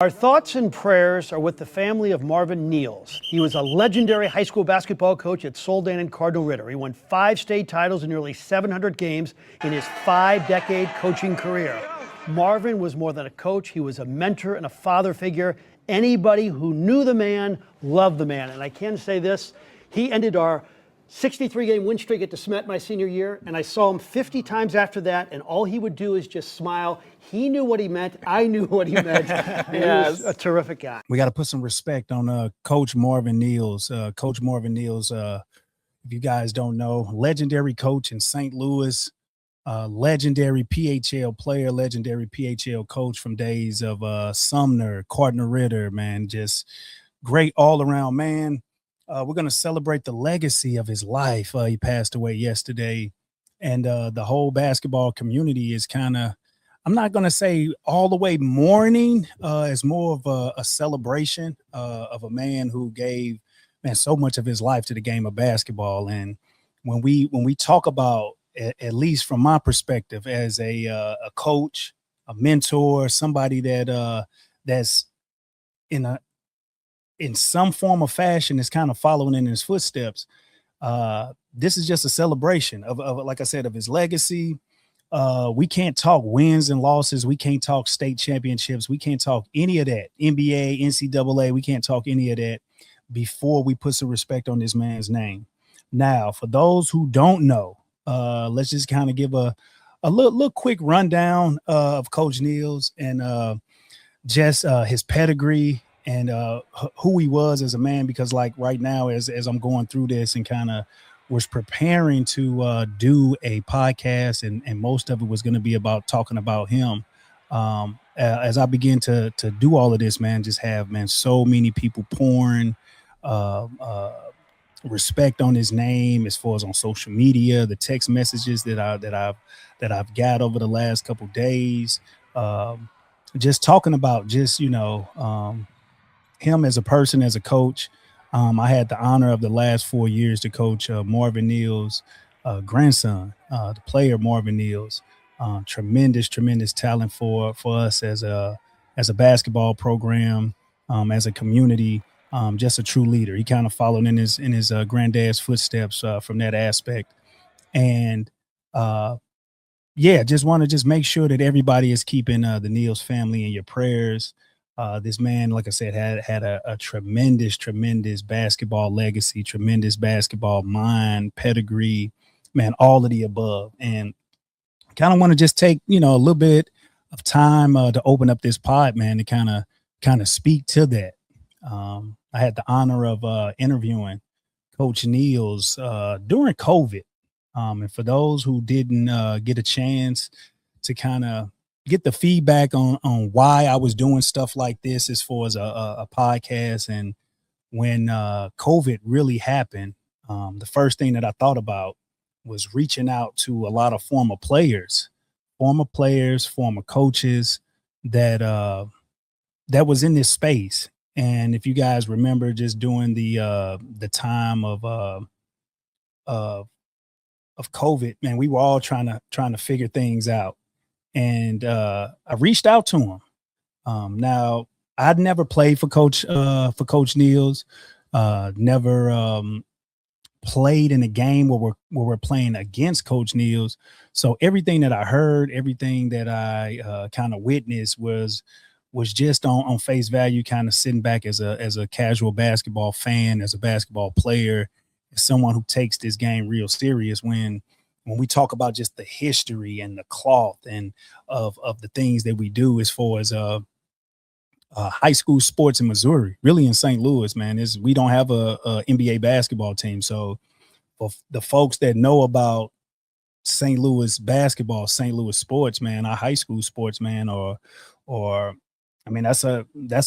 Our thoughts and prayers are with the family of Marvin Neals. He was a legendary high school basketball coach at Soldan and Cardinal Ritter. He won 5 state titles and nearly 700 games in his 5-decade coaching career. Marvin was more than a coach. He was a mentor and a father figure. Anybody who knew the man loved the man. And I can say this, he ended our 63-game win streak at DeSmet my senior year, and I saw him 50 times after that, and all he would do is just smile. He knew what he meant. I knew what he meant. Yes. He was a terrific guy. We got to put some respect on Coach Marvin Neals. Coach Marvin Neals, if you guys don't know, legendary coach in St. Louis, legendary PHL player, legendary PHL coach from days of Sumner, Cardinal Ritter, man, just great all-around man. We're going to celebrate the legacy of his life. He passed away yesterday, and the whole basketball community is kind of, I'm not going to say all the way mourning. It's more of a celebration of a man who gave, man, so much of his life to the game of basketball. And when we talk about, at least from my perspective, as a coach, a mentor, somebody that that's in some form or fashion is kind of following in his footsteps. This is just a celebration of, like I said, of his legacy. We can't talk wins and losses. We can't talk state championships. We can't talk any of that. NBA, NCAA, we can't talk any of that before we put some respect on this man's name. Now, for those who don't know, let's just kind of give a little quick rundown of Coach Neals and just his pedigree and who he was as a man, because like right now, as I'm going through this and kind of was preparing to do a podcast, and most of it was going to be about talking about him. As I begin to do all of this, man, just have, man, so many people pouring respect on his name as far as on social media, the text messages that I've got over the last couple days, just talking about just, him as a person, as a coach. I had the honor of the last 4 years to coach Marvin Neals' grandson, the player Marvin Neals. Tremendous talent for us as a basketball program, as a community. Just a true leader. He kind of followed in his granddad's footsteps from that aspect. And just want to just make sure that everybody is keeping the Neals family in your prayers. This man, like I said, had a tremendous basketball legacy, tremendous basketball mind, pedigree, man, all of the above. And kind of want to just take, a little bit of time to open up this pod, man, to kind of speak to that. I had the honor of interviewing Coach Neals during COVID. And for those who didn't get a chance to kind of get the feedback on why I was doing stuff like this as far as a podcast. And when COVID really happened, the first thing that I thought about was reaching out to a lot of former players, former coaches that was in this space. And if you guys remember, just during the time of COVID, man, we were all trying to figure things out. And I reached out to him. Now, I'd never played for Coach Neals, never played in a game where we're playing against Coach Neals. So everything that I heard, everything that I kind of witnessed was just on face value, kind of sitting back as a casual basketball fan, as a basketball player, as someone who takes this game real serious. When we talk about just the history and the cloth and of the things that we do as far as high school sports in Missouri, really in St. Louis, man, we don't have a NBA basketball team. So for the folks that know about St. Louis basketball, St. Louis sports, man, our high school sports, man, or I mean, that's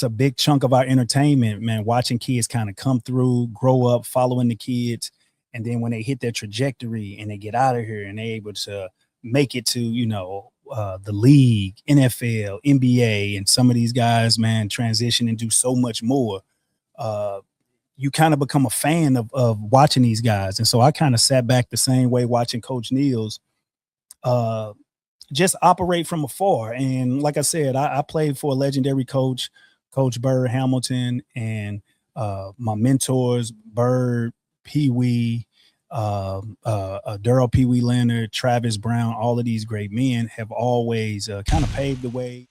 a big chunk of our entertainment, man, watching kids kind of come through, grow up, following the kids. And then when they hit their trajectory and they get out of here and they're able to make it to, the league, NFL, NBA, and some of these guys, man, transition and do so much more. You kind of become a fan of watching these guys. And so I kind of sat back the same way watching Coach Neals just operate from afar. And like I said, I played for a legendary coach Coach Bird Hamilton, and my mentors, Bird, Pee Wee, Daryl Pee Wee Leonard, Travis Brown, all of these great men have always kind of paved the way.